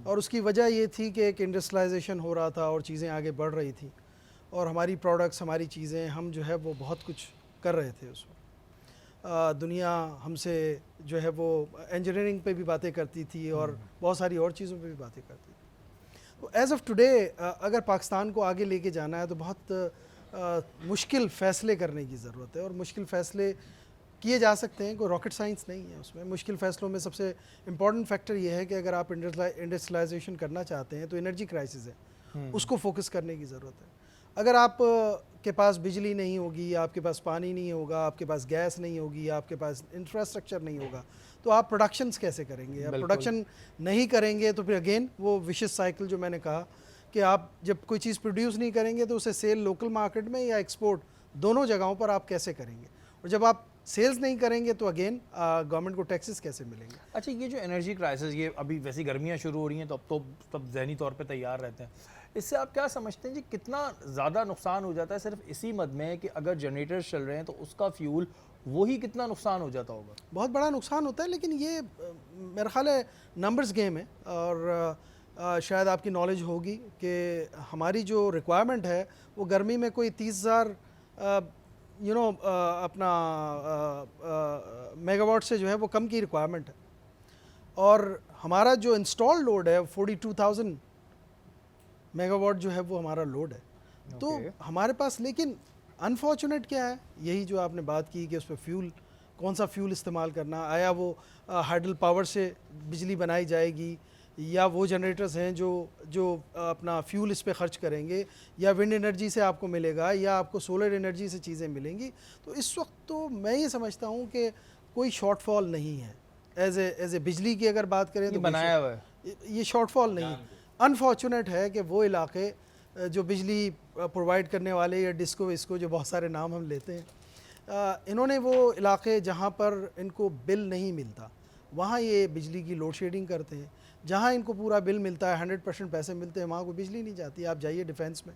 اور اس کی وجہ یہ تھی کہ ایک انڈسٹریلائزیشن ہو رہا تھا اور چیزیں آگے بڑھ رہی تھیں اور ہماری پروڈکٹس، ہماری چیزیں، ہم جو ہے وہ بہت کچھ کر رہے تھے اس وقت. دنیا ہم سے جو ہے وہ انجینئرنگ پہ بھی باتیں کرتی تھی اور بہت ساری اور چیزوں پہ بھی باتیں کرتی تھی. تو ایز آف ٹوڈے اگر پاکستان کو آگے لے کے جانا ہے تو بہت مشکل فیصلے کرنے کی ضرورت ہے، اور مشکل فیصلے کیے جا سکتے ہیں، کوئی راکٹ سائنس نہیں ہے اس میں. مشکل فیصلوں میں سب سے امپورٹنٹ فیکٹر یہ ہے کہ اگر آپ انڈسٹریلائزیشن کرنا چاہتے ہیں تو انرجی کرائسس ہے، اس کو فوکس کرنے کی ضرورت ہے. اگر آپ کے پاس بجلی نہیں ہوگی، آپ کے پاس پانی نہیں ہوگا، آپ کے پاس گیس نہیں ہوگی، آپ کے پاس انفراسٹرکچر نہیں ہوگا، تو آپ پروڈکشنز کیسے کریں گے؟ آپ پروڈکشن نہیں کریں گے تو پھر اگین وہ وشس سائیکل جو میں نے کہا کہ آپ جب کوئی چیز پروڈیوس نہیں کریں گے تو اسے سیل لوکل مارکیٹ میں یا ایکسپورٹ دونوں جگہوں پر آپ کیسے کریں گے؟ اور جب آپ سیلز نہیں کریں گے تو اگین گورنمنٹ کو ٹیکسز کیسے ملیں گے؟ اچھا یہ جو انرجی کرائسس، یہ ابھی ویسی گرمیاں شروع ہو رہی ہیں تو تب ذہنی طور پہ تیار رہتے ہیں. اس سے آپ کیا سمجھتے ہیں جی کتنا زیادہ نقصان ہو جاتا ہے صرف اسی مد میں کہ اگر جنریٹرز چل رہے ہیں تو اس کا فیول وہی کتنا نقصان ہو جاتا ہوگا؟ بہت بڑا نقصان ہوتا ہے، لیکن یہ میرا خیال ہے نمبرز گیم ہے. اور شاید آپ کی نالج ہوگی کہ ہماری جو ریکوائرمنٹ ہے وہ گرمی میں کوئی 30,000 اپنا میگا واٹ سے جو ہے وہ کم کی ریکوائرمنٹ ہے، اور ہمارا جو انسٹال لوڈ ہے 42,000 میگا واٹ جو ہے وہ ہمارا لوڈ ہے. تو ہمارے پاس لیکن انفارچونیٹ کیا ہے، یہی جو آپ نے بات کی کہ اس پہ فیول، کون سا فیول استعمال کرنا، آیا وہ ہائیڈل پاور سے بجلی بنائی جائے گی یا وہ جنریٹرز ہیں جو اپنا فیول اس پہ خرچ کریں گے، یا ونڈ انرجی سے آپ کو ملے گا یا آپ کو سولر انرجی سے چیزیں ملیں گی. تو اس وقت تو میں یہ سمجھتا ہوں کہ کوئی شارٹ فال نہیں ہے ایز اے بجلی کی اگر بات کریں تو بنایا ہوا ہے یہ شارٹ فال نہیں. انفارچونیٹ ہے کہ وہ علاقے جو بجلی پرووائڈ کرنے والے یا ڈسکو وسکو جو بہت سارے نام ہم لیتے ہیں، انہوں نے وہ علاقے جہاں پر ان کو بل نہیں ملتا وہاں یہ بجلی کی لوڈ شیڈنگ کرتے ہیں. جہاں ان کو پورا بل ملتا ہے 100% پیسے ملتے ہیں وہاں کوئی بجلی نہیں جاتی. آپ جائیے ڈیفینس میں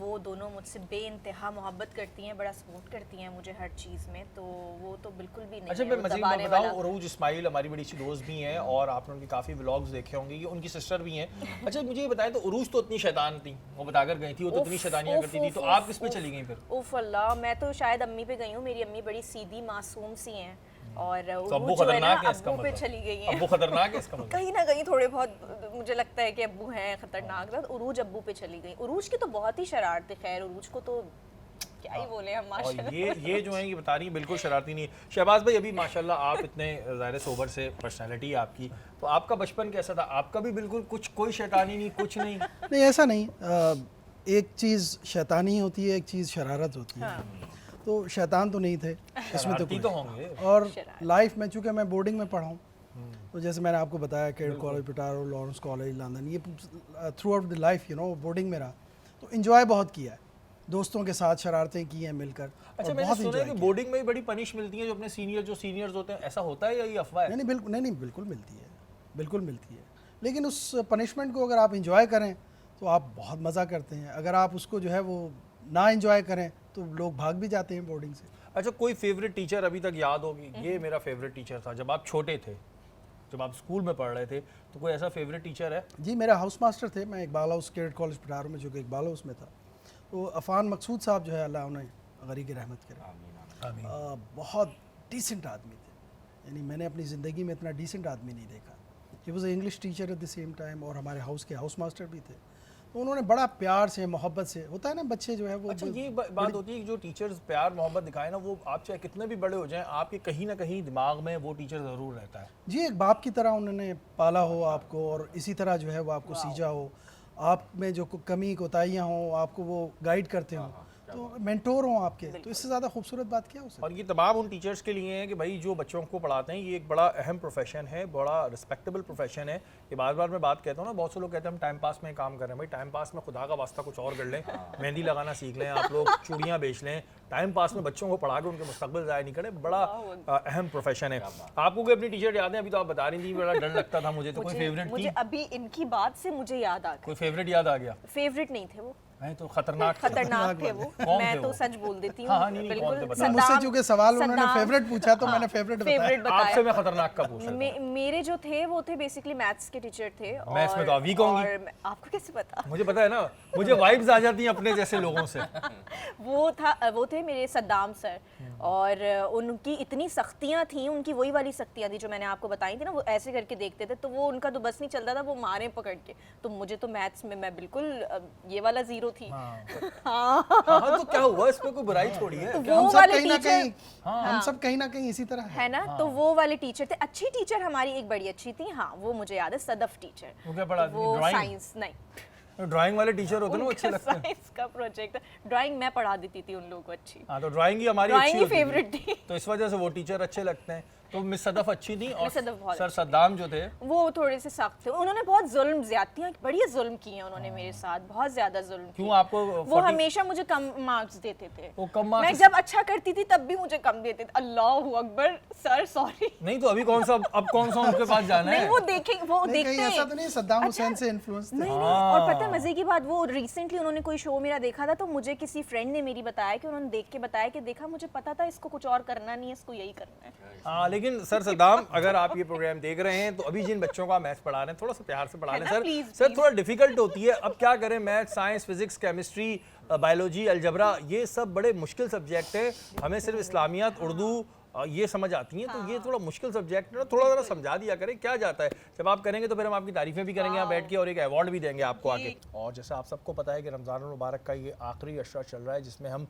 وہ دونوں مجھ سے بے انتہا محبت کرتی ہیں, بڑا سپورٹ کرتی ہیں مجھے ہر چیز میں, تو وہ تو بالکل بھی نہیں اچھا ہے میں وہ مزید دبانے بتاؤں, والا. عروج اسماعیل ہماری بڑی اچھی دوست بھی ہیں اور آپ نے ان کی کافی ولاگز دیکھے ہوں گے, یہ ان کی سسٹر بھی ہیں. اچھا مجھے یہ بتائیں تو عروج تو اتنی شیطان تھی, وہ بتا کر گئی تھی, وہ تو اتنی شیطانیاں کرتی تھی, تو آپ کس پہ چلی گئیں پھر؟ اوف اللہ, میں تو شاید امی پہ گئی ہوں. میری امی بڑی سیدھی معصوم سی ہیں, اور تو ابو عروج جو ہے نا خطرناک ہے اس کا ابو پہ مطلب, چلی گئی ہیں. ابو خطرناک ہے اس کا مطلب. کہیں نہ کہیں تھوڑے بہت مجھے لگتا ہے کہ ابو ہیں خطرناک, عروج ابو پہ چلی گئی. عروج کی تو بہت ہی شرارتیں, خیر عروج کو تو کیا ہی بولے ہم اور ماشاءاللہ. یہ جو ہیں یہ بتا رہی ہیں بالکل شرارتی نہیں. شہباز بھائی ابھی ماشاءاللہ آپ اتنے ظاہر سوبر سے پرسنالٹی ہے آپ کی, تو آپ کا بچپن کیسا تھا؟ آپ کا بھی بالکل کچھ کوئی شیطانی نہیں, کچھ نہیں؟ نہیں ایسا نہیں, ایک چیز شیطانی ہوتی ہے, ایک چیز شرارت ہوتی ہے. تو شیطان تو نہیں تھے اس میں, شرارتی تو ہوں گے. اور لائف میں چونکہ میں بورڈنگ میں پڑھا ہوں, تو جیسے میں نے آپ کو بتایا کیڈ کالج پٹارو, لارنس کالج لندن, یہ through out the life boarding میں رہا, تو انجوائے بہت کیا ہے, دوستوں کے ساتھ شرارتیں کی ہیں مل کر. اچھا میں نے سنا ہے کہ بورڈنگ میں بڑی پنش ملتی ہیں جو اپنے سینئرز ہوتے ہیں, ایسا ہوتا ہے یا یہ افواہ ہے؟ نہیں بالکل ملتی ہے, بالکل ملتی ہے, لیکن اس پنشمنٹ کو اگر آپ انجوائے کریں تو آپ بہت مزہ کرتے ہیں. اگر آپ اس کو جو ہے وہ نہ انجوائے کریں تو لوگ بھاگ بھی جاتے ہیں بورڈنگ سے. اچھا کوئی فیوریٹ ٹیچر ابھی تک یاد ہوگی, یہ میرا فیوریٹ ٹیچر تھا, جب آپ چھوٹے تھے, جب آپ اسکول میں پڑھ رہے تھے, تو کوئی ایسا فیوریٹ ٹیچر ہے؟ جی میرا ہاؤس ماسٹر تھے, میں اقبال ہاؤس کیڈ کالج پٹارو میں, جو کہ اقبال ہاؤس میں تھا, تو عفان مقصود صاحب جو ہے اللہ انہیں غری کی رحمت کرے, بہت ڈیسنٹ آدمی تھے. یعنی میں نے اپنی زندگی میں اتنا ڈیسنٹ آدمی نہیں دیکھا. He was a English teacher at the same time, اور ہمارے ہاؤس کے ہاؤس ماسٹر بھی تھے. تو انہوں نے بڑا پیار سے, محبت سے, ہوتا ہے نا بچے جو ہے وہ. اچھا یہ بات ہوتی ہے کہ جو ٹیچرز پیار محبت دکھائے نا, وہ آپ چاہے کتنے بھی بڑے ہو جائیں, آپ کے کہیں نہ کہیں دماغ میں وہ ٹیچر ضرور رہتا ہے. جی ایک باپ کی طرح انہوں نے پالا ہو آپ کو, اور اسی طرح جو ہے وہ آپ کو سیجا ہو, آپ میں جو کمی کوتاہیاں ہوں آپ کو وہ گائیڈ کرتے ہوں, تو مینٹور ہوں آپ کے, تو اس سے زیادہ خوبصورت بات کیا ہو سکتی ہے. اور یہ تمام ان ٹیچرز کے لیے ہیں کہ بھائی جو بچوں کو پڑھاتے ہیں, یہ ایک بڑا اہم پروفیشن ہے, بڑا رسپیکٹیبل پروفیشن ہے. یہ بار بار میں بات کہتا ہوں نا, بہت سے لوگ کہتے ہیں ہم ٹائم پاس میں کام کر رہے ہیں. بھائی ٹائم پاس میں خدا کا واسطہ کچھ اور کر لیں, مہندی لگانا سیکھ لیں, آپ لوگ چوڑیاں بیچ لیں. ٹائم پاس میں بچوں کو پڑھا کے ان کے مستقبل ضائع نہیں کریں, بڑا اہم پروفیشن ہے. آپ کو کوئی اپنی ٹیچر یاد ہے؟ ابھی تو آپ بتا رہی تھی بڑا ڈر لگتا تھا مجھے, تو کوئی فیوریٹ تھی؟ مجھے ابھی ان کی بات سے مجھے یاد آ گیا. کوئی فیوریٹ یاد آ گیا؟ فیوریٹ نہیں تھے وہ, تو خطرناک تھے وہ. میں تو سچ بول دیتی ہوں بالکل. مجھ سے چونکہ سوال انہوں نے فیوریٹ پوچھا تو میں نے فیوریٹ بتایا. آپ سے میں خطرناک کا پوچھ رہا ہوں. میرے جو تھے وہ تھے بیسیکلی میتھس کے ٹیچر تھے. میتھس میں تو آپ ویک ہوں گی. آپ کو کیسے پتا؟ مجھے پتا ہے نا, مجھے وائبز آ جاتی ہیں اپنے جیسے لوگوں سے. وہ تھے میرے صدام سر, اور ان کی اتنی سختیاں تھیں, ان کی وہی والی سختیاں تھیں جو میں نے آپ کو بتائی تھی نا, وہ ایسے کر کے دیکھتے تھے, تو وہ ان کا تو بس نہیں چلتا تھا, وہ مارے پکڑ کے. تو مجھے تو میتھس میں بالکل یہ والا زیرو تھی. ہاں تو کیا ہوا, اس میں کوئی برائی تھوڑی ہے. ہم سب کہیں نہ کہیں اسی طرح ہے نا. تو وہ والے ٹیچر تھے. اچھی ٹیچر ہماری ایک بڑی اچھی تھی, ہاں وہ مجھے یاد ہے, صدف ٹیچر. وہ کیا پڑھاتی تھی؟ وہ ڈرائنگ؟ سائنس نہیں, ڈرائنگ والے ٹیچر ہوتے ہیں نا وہ اچھے لگتے ہیں. سائنس کا پروجیکٹ, ڈرائنگ میں پڑھا دیتی تھی ان لوگوں کو اچھی. ہاں تو ڈرائنگ ہی ہماری اچھی ہوتی فیوریٹ تھی, تو اس وجہ سے وہ ٹیچر اچھے لگتے ہیں. تو مس صدف اچھی تھی, اور صدف سر صدام جو تھے وہ تھوڑے سے سخت تھے. انہوں نے بہت ظلم, زیادتیاں, بڑی ظلم کی ہیں انہوں نے میرے ساتھ, بہت زیادہ ظلم. کیوں آپ کو وہ ہمیشہ مجھے کم مارکس دیتے تھے. وہ کم مارکس, میں جب اچھا کرتی تھی تب بھی مجھے کم دیتے تھے. اللہ اکبر سر, سوری. نہیں تو ابھی کون سا, اب کون سا ان کے پاس جانا ہے؟ نہیں وہ دیکھتے ہیں. ایسا تو نہیں صدام حسین سے انفلوئنس تھے. نہیں, اور پتہ ہے مزے کی بات, وہ ریسنٹلی انہوں نے کوئی شو میرا دیکھا تھا, تو مجھے کسی فرینڈ نے میری بتایا کہ انہوں نے دیکھ کے بتایا کہ دیکھا مجھے پتا تھا اس کو کچھ اور کرنا نہیں ہے, اس کو یہی کرنا ہے. ہاں لیکن سر صدام اگر آپ یہ پروگرام دیکھ رہے ہیں تو ابھی جن بچوں کا میتھس پڑھا رہے ہیں تھوڑا سا پیار سے پڑھا لیں سر تھوڑا ڈیفیکلٹ ہوتی ہے. اب کیا کریں, math, science, physics, chemistry, biology, algebra, یہ سب بڑے مشکل سبجیکٹ ہیں. ہمیں صرف اسلامیات, اردو یہ سمجھ آتی ہیں, تو یہ تھوڑا مشکل سبجیکٹ ہے, تھوڑا ذرا سمجھا دیا کریں کیا جاتا ہے. جب آپ کریں گے تو پھر ہم آپ کی تعریفیں بھی کریں گے یہاں بیٹھ کے, اور ایک ایوارڈ بھی دیں گے آپ کو آگے. اور جیسا آپ سب کو پتہ ہے کہ رمضان المبارک کا یہ آخری عشرہ چل رہا ہے جس میں ہم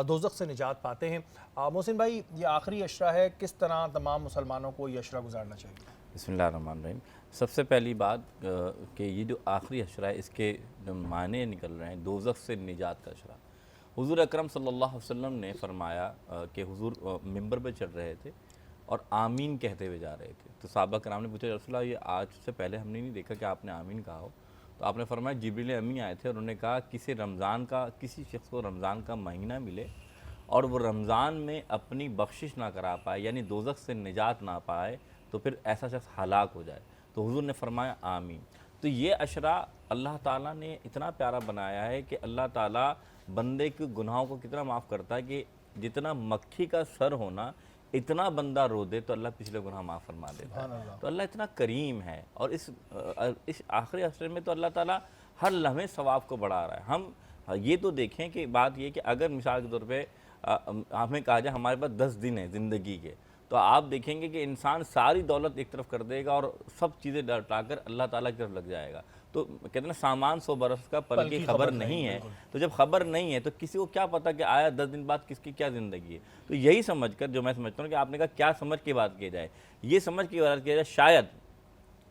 دوزخ سے نجات پاتے ہیں. محسن بھائی یہ آخری عشرہ ہے, کس طرح تمام مسلمانوں کو یہ عشرہ گزارنا چاہیے؟ بسم اللہ الرحمن الرحیم. سب سے پہلی بات کہ یہ جو آخری عشرہ ہے اس کے جو معنی نکل رہے ہیں دوزخ سے نجات کا عشرہ. حضور اکرم صلی اللہ علیہ وسلم نے فرمایا کہ حضور ممبر پہ چڑھ رہے تھے اور آمین کہتے ہوئے جا رہے تھے. تو صحابہ کرام نے پوچھا رسول اللہ یہ آج سے پہلے ہم نے نہیں دیکھا کہ آپ نے آمین کہا ہو. تو آپ نے فرمایا جبریل امی آئے تھے اور انہوں نے کہا کسی شخص کو رمضان کا مہینہ ملے اور وہ رمضان میں اپنی بخشش نہ کرا پائے, یعنی دوزخ سے نجات نہ پائے, تو پھر ایسا شخص ہلاک ہو جائے. تو حضور نے فرمایا آمین. تو یہ عشرہ اللہ تعالیٰ نے اتنا پیارا بنایا ہے کہ اللہ تعالیٰ بندے کے گناہوں کو کتنا معاف کرتا ہے کہ جتنا مکھی کا سر ہونا اتنا بندہ رو دے تو اللہ پچھلے گناہ معاف فرما دیتا ہے. تو اللہ اتنا کریم ہے. اور اس آخری عصر میں تو اللہ تعالیٰ ہر لمحے ثواب کو بڑھا رہا ہے. ہم یہ تو دیکھیں کہ بات یہ کہ اگر مثال کے طور پہ ہمیں کہا جائے ہمارے پاس 10 دن ہیں زندگی کے، تو آپ دیکھیں گے کہ انسان ساری دولت ایک طرف کر دے گا اور سب چیزیں ڈٹا کر اللہ تعالیٰ کی طرف لگ جائے گا. تو کہتے ہیں نا سامان 100 برس کا پل کی خبر نہیں ہے. تو جب خبر نہیں ہے تو کسی کو کیا پتا کہ آیا 10 دن بعد کس کی کیا زندگی ہے. تو یہی سمجھ کر جو میں سمجھتا ہوں کہ آپ نے کہا کیا سمجھ کے بات کی جائے، یہ سمجھ کے بات کیا جائے شاید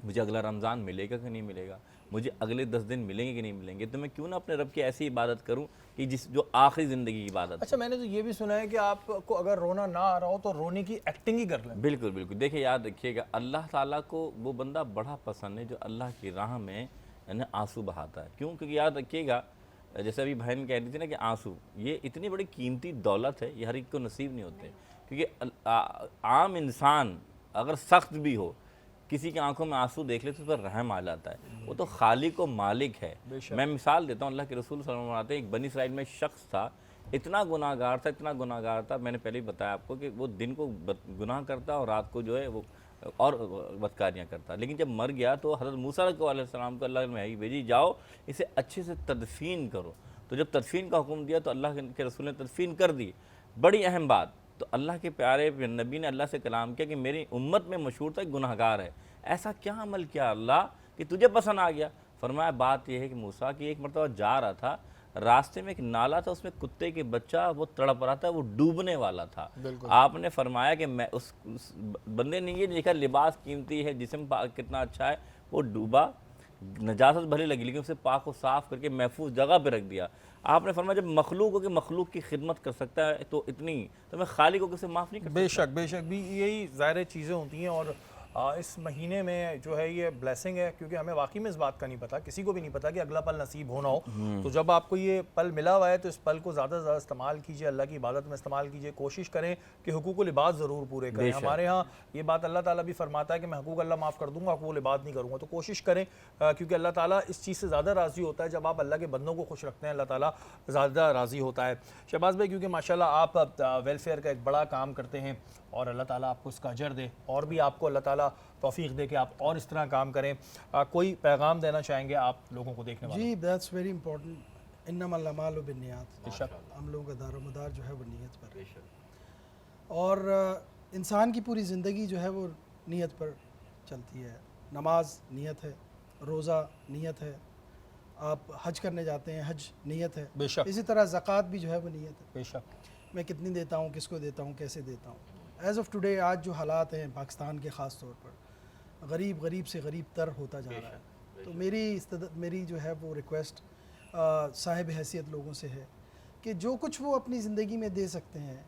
مجھے اگلا رمضان ملے گا کہ نہیں ملے گا، مجھے اگلے 10 دن ملیں گے کہ نہیں ملیں گے، تو میں کیوں نہ اپنے رب کی ایسی عبادت کروں کہ جو آخری زندگی کی عبادت. اچھا میں نے تو یہ بھی سنا ہے کہ آپ کو اگر رونا نہ آ رہا ہو تو رونے کی ایکٹنگ ہی کر لیں. بالکل بالکل. دیکھیں یاد رکھیے گا اللہ تعالیٰ کو وہ بندہ بڑا پسند ہے جو اللہ کی راہ میں یعنی آنسو بہاتا ہے. کیوں؟ کیونکہ یاد رکھیے گا جیسے ابھی بہن کہہ رہی تھی نا کہ آنسو یہ اتنی بڑی قیمتی دولت ہے، یہ ہر ایک کو نصیب نہیں ہوتے. کیونکہ عام انسان اگر سخت بھی ہو کسی کی آنکھوں میں آنسو دیکھ لے تو اس پر رحم آ جاتا ہے. وہ تو خالق و مالک ہے. میں مثال دیتا ہوں، اللہ کے رسول صلی اللہ علیہ وسلم آتے ہیں ایک بنی اسرائیل میں شخص تھا، اتنا گناہ گار تھا. میں نے پہلے ہی بتایا آپ کو کہ وہ دن کو گناہ کرتا اور رات کو جو ہے وہ اور بدکاریاں کرتا. لیکن جب مر گیا تو حضرت موسیٰ علیہ السلام کو اللہ نے وحی بھیجی جاؤ اسے اچھے سے تدفین کرو. تو جب تدفین کا حکم دیا تو اللہ کے رسول نے تدفین کر دی. بڑی اہم بات، تو اللہ کے پیارے نبی نے اللہ سے کلام کیا کہ میری امت میں مشہور تھا گناہگار ہے، ایسا کیا عمل کیا اللہ کہ تجھے پسند آ گیا. فرمایا بات یہ ہے کہ موسیٰ کی ایک مرتبہ جا رہا تھا، راستے میں ایک نالا تھا، اس میں کتے کے بچہ وہ تڑپ رہا تھا، وہ ڈوبنے والا تھا. آپ نے فرمایا کہ میں اس بندے نے یہ دیکھا لباس قیمتی ہے، جسم کتنا اچھا ہے، وہ ڈوبا، نجاست بھلے لگی لیکن اسے پاک و صاف کر کے محفوظ جگہ پہ رکھ دیا. آپ نے فرمایا جب مخلوق ہو کہ مخلوق کی خدمت کر سکتا ہے تو اتنی، تو میں خالق کو کسے معاف نہیں کر سکتا. بے شک بھی یہی ظاہر چیزیں ہوتی ہیں. اور اس مہینے میں جو ہے یہ بلیسنگ ہے کیونکہ ہمیں واقعی میں اس بات کا نہیں پتا، کسی کو بھی نہیں پتا کہ اگلا پل نصیب ہونا ہو. تو جب آپ کو یہ پل ملا ہوا ہے تو اس پل کو زیادہ سے زیادہ استعمال کیجئے، اللہ کی عبادت میں استعمال کیجئے. کوشش کریں کہ حقوق العباد ضرور پورے کریں. ہمارے ہاں یہ بات اللہ تعالیٰ بھی فرماتا ہے کہ میں حقوق اللہ معاف کر دوں گا، حقوق العباد نہیں کروں گا. تو کوشش کریں کیونکہ اللہ تعالیٰ اس چیز سے زیادہ راضی ہوتا ہے جب آپ اللہ کے بندوں کو خوش رکھتے ہیں، اللہ تعالیٰ زیادہ راضی ہوتا ہے. شہباز بھائی کیونکہ ماشاءاللہ آپ ویلفیئر کا ایک بڑا کام کرتے ہیں اور اللہ تعالیٰ آپ کو اس کا اجر دے اور بھی آپ کو اللہ تعالیٰ توفیق دے کہ آپ اور اس طرح کام کریں. کوئی پیغام دینا چاہیں گے آپ لوگوں کو دیکھنے والوں؟ جی دیٹس ویری امپورٹنٹ. انما الاعمال بالنیات. ہم لوگوں کا دار و مدار جو ہے وہ نیت پر ہے، اور انسان کی پوری زندگی جو ہے وہ نیت پر چلتی ہے. نماز نیت ہے، روزہ نیت ہے، آپ حج کرنے جاتے ہیں حج نیت ہے. بے شک. اسی طرح زکوٰۃ بھی جو ہے وہ نیت ہے. بے شک. میں کتنی دیتا ہوں، کس کو دیتا ہوں، کیسے دیتا ہوں. ایز آف ٹوڈے آج جو حالات ہیں پاکستان کے خاص طور پر، غریب سے غریب تر ہوتا جا رہا ہے. تو میری جو ہے وہ ریکویسٹ صاحب حیثیت لوگوں سے ہے کہ جو کچھ وہ اپنی زندگی میں دے سکتے ہیں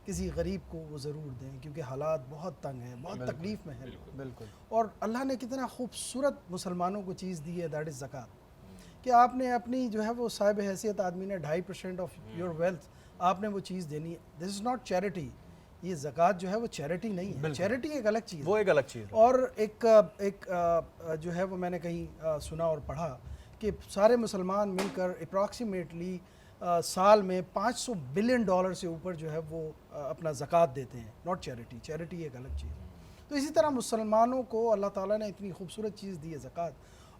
کسی غریب کو وہ ضرور دیں، کیونکہ حالات بہت تنگ ہیں، بہت تکلیف میں ہیں. بالکل. اور اللہ نے کتنا خوبصورت مسلمانوں کو چیز دی ہے، دیٹ از زکوٰۃ، کہ آپ نے اپنی جو ہے وہ صاحب حیثیت آدمی نے 2.5% آف یور ویلتھ آپ نے وہ چیز دینی ہے. دس از ناٹ چیریٹی. یہ زکوٰۃ جو ہے وہ چیریٹی نہیں ہے. چیریٹی ایک الگ چیز ہے، وہ ایک الگ چیز ہے. اور ایک جو ہے وہ میں نے کہیں سنا اور پڑھا کہ سارے مسلمان مل کر اپراکسیمیٹلی سال میں $500 بلین سے اوپر جو ہے وہ اپنا زکوٰۃ دیتے ہیں. Not charity. چیریٹی ایک الگ چیز ہے. تو اسی طرح مسلمانوں کو اللہ تعالیٰ نے اتنی خوبصورت چیز دی ہے زکوٰۃ.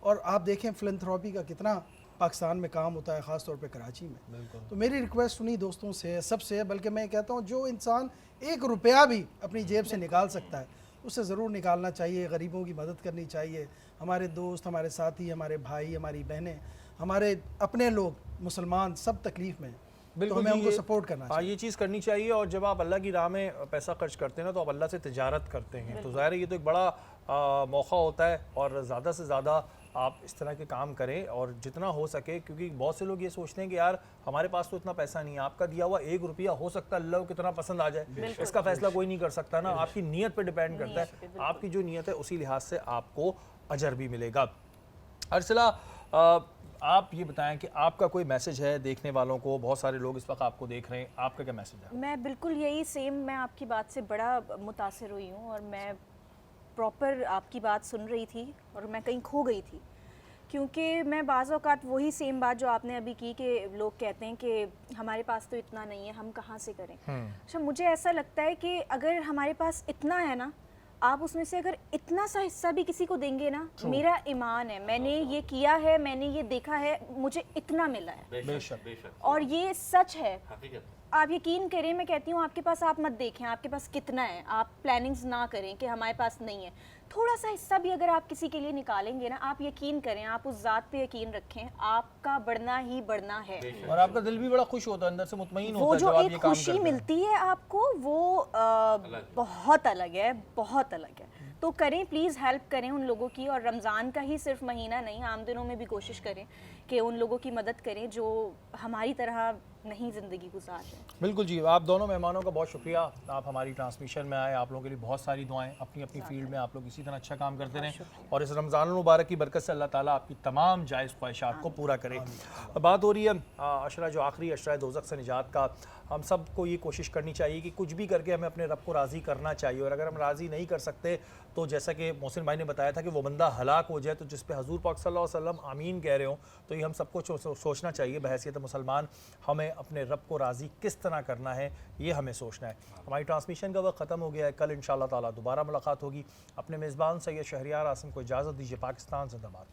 اور آپ دیکھیں فلنتھراپی کا کتنا پاکستان میں کام ہوتا ہے، خاص طور پہ کراچی میں. تو میری ریکویسٹ انہی دوستوں سے ہے، سب سے ہے، بلکہ میں کہتا ہوں جو انسان $1 بھی اپنی جیب سے نکال سکتا ہے اسے ضرور نکالنا چاہیے. غریبوں کی مدد کرنی چاہیے. ہمارے دوست، ہمارے ساتھی، ہمارے بھائی، ہماری بہنیں، ہمارے اپنے لوگ مسلمان سب تکلیف میں ہیں، تو ہمیں ان کو سپورٹ کرنا چاہیے. یہ چیز کرنی چاہیے. اور جب آپ اللہ کی راہ میں پیسہ خرچ کرتے ہیں نا تو آپ اللہ سے تجارت کرتے ہیں. تو ظاہر ہے یہ تو ایک بڑا موقع ہوتا ہے اور زیادہ سے زیادہ آپ اس طرح کے کام کریں اور جتنا ہو سکے. کیونکہ بہت سے لوگ یہ سوچتے ہیں کہ یار ہمارے پاس تو اتنا پیسہ نہیں ہے. آپ کا دیا ہوا $1 ہو سکتا ہے اللہ کو کتنا پسند آ جائے، اس کا فیصلہ کوئی نہیں کر سکتا نا. آپ کی نیت پہ ڈیپینڈ کرتا ہے. آپ کی جو نیت ہے اسی لحاظ سے آپ کو اجر بھی ملے گا. ارسلہ آپ یہ بتائیں کہ آپ کا کوئی میسج ہے دیکھنے والوں کو؟ بہت سارے لوگ اس وقت آپ کو دیکھ رہے ہیں، آپ کا کیا میسج ہے؟ میں بالکل یہی سیم، میں آپ کی بات سے بڑا متاثر ہوئی ہوں اور میں پراپر آپ کی بات سن رہی تھی اور میں کہیں کھو گئی تھی. کیونکہ میں بعض اوقات وہی سیم بات جو آپ نے ابھی کی کہ لوگ کہتے ہیں کہ ہمارے پاس تو اتنا نہیں ہے، ہم کہاں سے کریں. اچھا مجھے ایسا لگتا ہے کہ اگر ہمارے پاس اتنا ہے نا، آپ اس میں سے اگر اتنا سا حصہ بھی کسی کو دیں گے نا، میرا ایمان ہے، میں نے یہ کیا ہے، میں نے یہ دیکھا ہے، مجھے اتنا ملا ہے. بے شک اور یہ سچ ہے. حقیقت. آپ یقین کریں، میں کہتی ہوں آپ کے پاس آپ مت دیکھیں آپ کے پاس کتنا ہے، آپ پلاننگز نہ کریں کہ ہمارے پاس نہیں ہے. تھوڑا سا حصہ بھی اگر آپ کسی کے لیے نکالیں گے نا، آپ یقین کریں، آپ اس ذات پہ یقین رکھیں، آپ کا بڑھنا ہی بڑھنا ہے. اور آپ کا دل بھی بڑا خوش ہوتا ہے، اندر سے مطمئن وہ ہوتا ہے جو جب آپ یہ ایک کام خوشی کرتے ہیں. ملتی ہے آپ کو، وہ بہت الگ ہے، بہت الگ ہے. تو کریں پلیز، ہیلپ کریں ان لوگوں کی. اور رمضان کا ہی صرف مہینہ نہیں، عام دنوں میں بھی کوشش کریں کہ ان لوگوں کی مدد کریں جو ہماری طرح نہیں زندگی گزارتے ہیں. بالکل جی. آپ دونوں مہمانوں کا بہت شکریہ، آپ ہماری ٹرانسمیشن میں آئے. آپ لوگوں کے لیے بہت ساری دعائیں. اپنی اپنی فیلڈ میں آپ لوگ اسی طرح اچھا کام کرتے رہیں، اور اس رمضان المبارک کی برکت سے اللہ تعالیٰ آپ کی تمام جائز خواہشات کو پورا کرے. بات ہو رہی ہے عشرہ جو آخری عشرہ دوزخ سے نجات کا. ہم سب کو یہ کوشش کرنی چاہیے کہ کچھ بھی کر کے ہمیں اپنے رب کو راضی کرنا چاہیے. اور اگر ہم راضی نہیں کر سکتے تو جیسا کہ محسن بھائی نے بتایا تھا کہ وہ بندہ ہلاک ہو جائے، تو جس پہ حضور پاک صلی اللہ علیہ وسلم آمین کہہ رہے ہوں، تو یہ ہم سب کو سوچنا چاہیے بحیثیت مسلمان. ہمیں اپنے رب کو راضی کس طرح کرنا ہے یہ ہمیں سوچنا ہے. ہماری ٹرانسمیشن کا وقت ختم ہو گیا ہے. کل انشاءاللہ تعالیٰ دوبارہ ملاقات ہوگی. اپنے میزبان سید شہریار عاصم کو اجازت دیجیے. پاکستان زندہ باد.